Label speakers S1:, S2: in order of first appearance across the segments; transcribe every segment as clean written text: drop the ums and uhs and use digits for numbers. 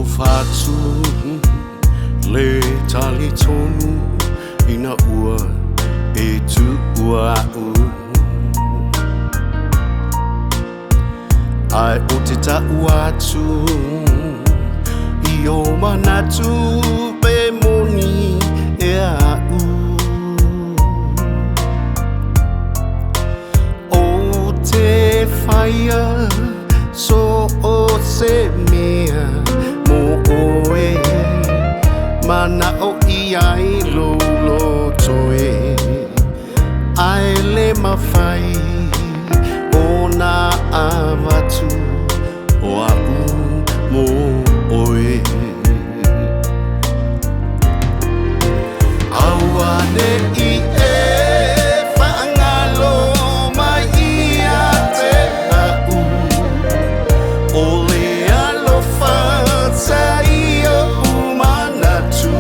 S1: fatu le tali tonu ina ua e tu ua u ai o te ta'u atu i o manatu pe moni e au o te whaia so o se mea mo oe mana o i ai lolo toe ai le mawhai o na awatu o au mo oe aua ne i e whaangalo mai i a te au o le alofa tai o umanatu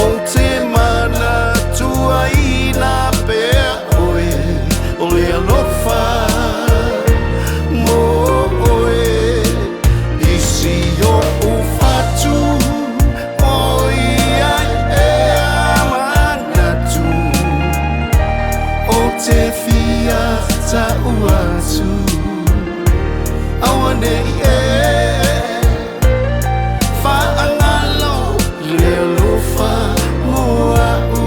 S1: o te manatu ai na pea oe o le alofa mo oe isi o ufatu oi ai e amanatu o te fia ta uatu awane e whaangalo le alofa mo au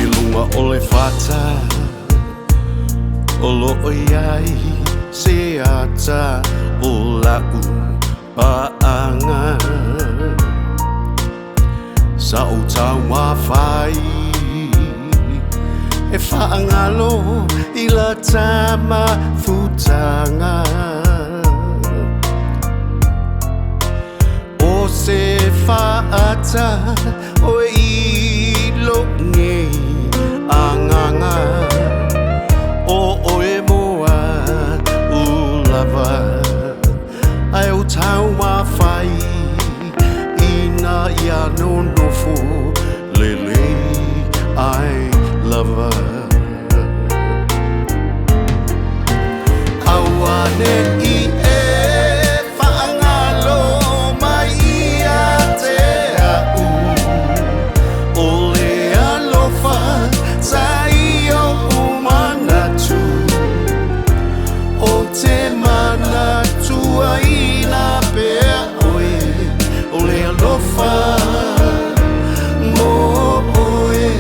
S1: i lunga o le whata o loo iai se ata o lau paanga sa o tau mawhai e whaangalo i la tama futanga o se whaata o i longi anganga o oe moa u lava ai o tau mawhai ina ia no nofo lele ai lava awane i e whaangalo mai i a te au o le alofa tai o umanatu o te manatu ai na pea oe o le alofa mo oe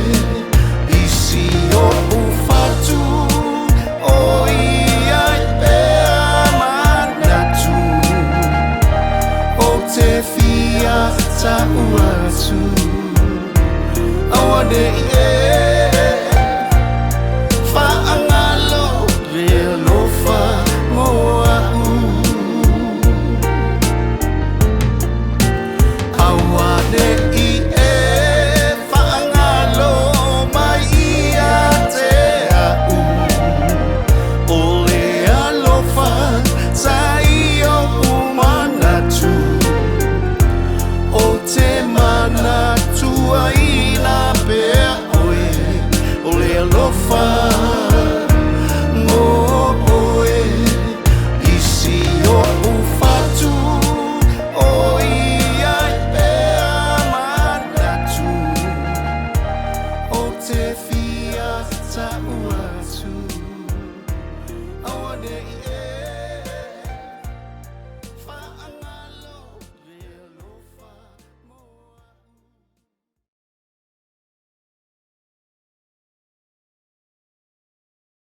S1: isi o ufatu oi ai pea manatu o te fia ta uatu awane i e whaangalo le alofa mo au awane i e whaangalo mai i a te au o le alofa tai o umanatu o te manatu ai na pea oe o le alofa mo oe isi o ufatu oi ai pea manatu o te fia ta uatu awane